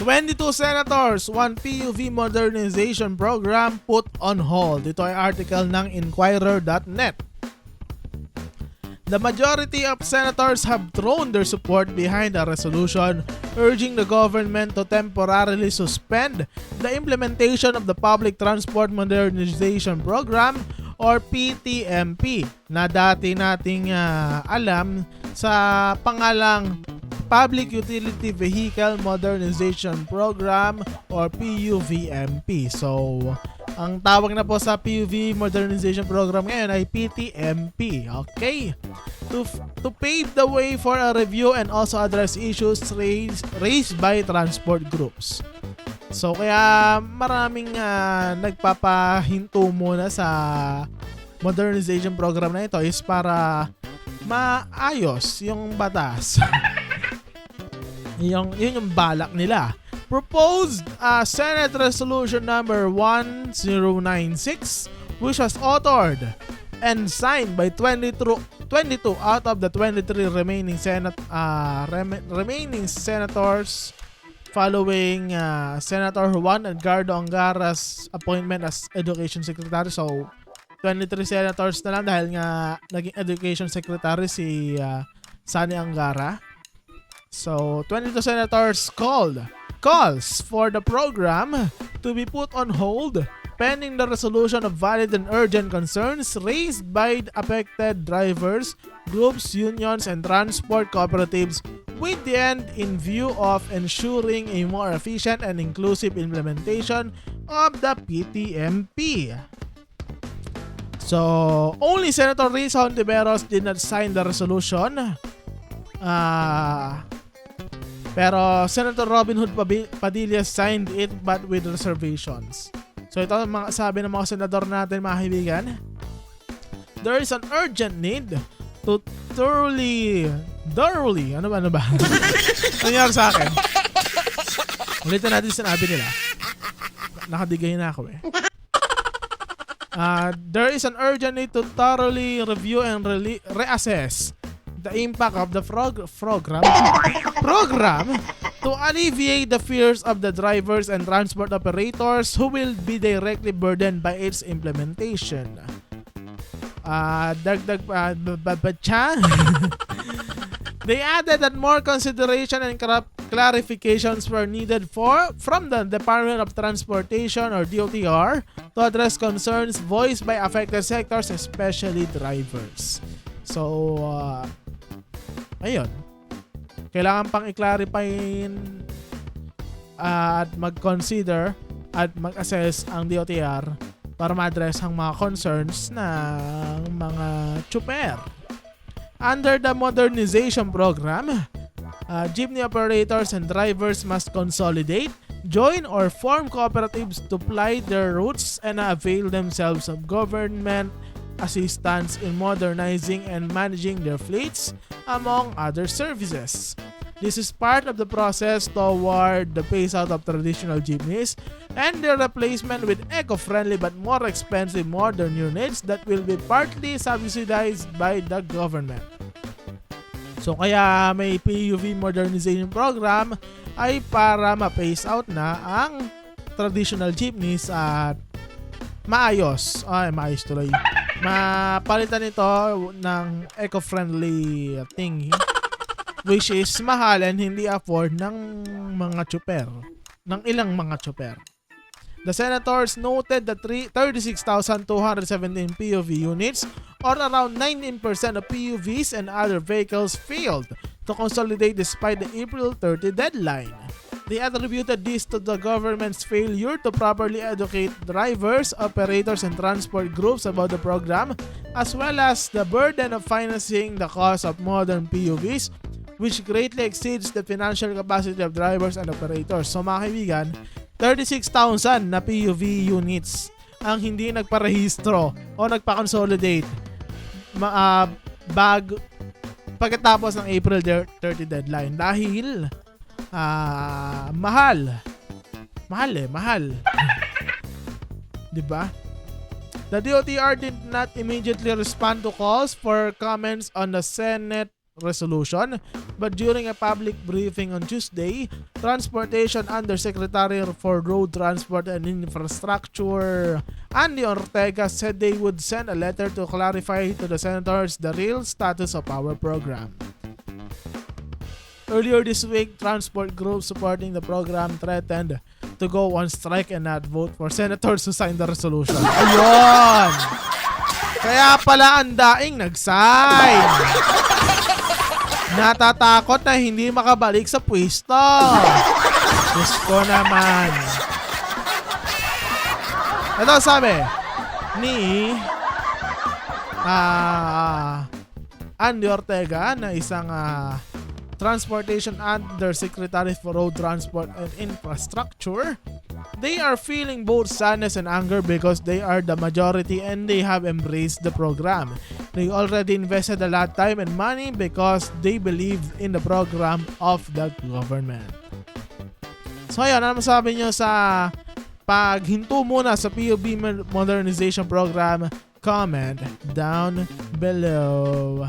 22 senators, 1 PUV modernization program put on hold. Ito ay article ng Inquirer.net. The majority of senators have thrown their support behind a resolution urging the government to temporarily suspend the implementation of the Public Transport Modernization Program or PTMP na dati nating alam sa pangalang Public Utility Vehicle Modernization Program or PUVMP. So, ang tawag na po sa PUV Modernization Program ngayon ay PTMP. Okay? To pave the way for a review and also address issues raised by transport groups. So, kaya maraming nagpapahinto muna sa modernization program na ito is para maayos yung batas. yun yung balak nila. Proposed Senate Resolution number 1096, which was authored and signed by 22 out of the 23 remaining senators following Senator Juan Edgardo Angara's appointment as Education Secretary. So 23 senators na lang dahil nga naging Education Secretary si Sani Angara. So 22 senators calls for the program to be put on hold pending the resolution of valid and urgent concerns raised by affected drivers, groups, unions, and transport cooperatives with the end in view of ensuring a more efficient and inclusive implementation of the PTMP. So, only Senator Risa Hontiveros did not sign the resolution. Pero Senator Robin Hood Padilla signed it but with reservations. So ito ang mga sabi ng mga senador natin, mga kaibigan. There is an urgent need to thoroughly ano ba? Nangyari sa akin? Ulitin natin sinabi nila. Nakadigay na ako eh. There is an urgent need to thoroughly review and reassess the impact of the program to alleviate the fears of the drivers and transport operators who will be directly burdened by its implementation. They added that more consideration and clarifications were needed from the Department of Transportation or DOTR to address concerns voiced by affected sectors, especially drivers. So, ayun. Kailangan pang i-clarify at mag-consider at mag-assess ang DOTR para ma-address ang mga concerns ng mga tsuper. Under the modernization program, jeepney operators and drivers must consolidate, join or form cooperatives to ply their routes and avail themselves of government assistance in modernizing and managing their fleets, among other services. This is part of the process toward the phase-out of traditional jeepneys and their replacement with eco-friendly but more expensive modern units that will be partly subsidized by the government. So kaya may PUV modernization program ay para ma-phase out na ang traditional jeepneys at maayos tuloy. Mapalitan ito ng eco-friendly thingy which is mahal and hindi afford ng mga tsuper, ng ilang mga tsuper. The senators noted that 36,217 PUV units or around 19% of PUVs and other vehicles failed to consolidate despite the April 30 deadline. They attributed this to the government's failure to properly educate drivers, operators, and transport groups about the program, as well as the burden of financing the cost of modern PUVs, which greatly exceeds the financial capacity of drivers and operators. So mga kaibigan, 36,000 na PUV units ang hindi nagparehistro o nagpa-consolidate pagkatapos ng April 30 deadline dahil mahal. Diba? The DOTR did not immediately respond to calls for comments on the Senate resolution. But during a public briefing on Tuesday, Transportation Undersecretary for Road Transport and Infrastructure Andy Ortega said they would send a letter to clarify to the senators the real status of our program. Earlier this week, transport groups supporting the program threatened to go on strike and not vote for senators to sign the resolution. Ayun! Kaya pala ang daing nag-sign. Natatakot na hindi makabalik sa pwesto. Diyos ko naman. Ito sabi ni Andy Ortega na isang Transportation Undersecretary for Road Transport and Infrastructure. They are feeling both sadness and anger because they are the majority and they have embraced the program. They already invested a lot of time and money because they believe in the program of the government. So ayun, ano masabi nyo sa paghinto muna sa PUB Modernization Program? Comment down below.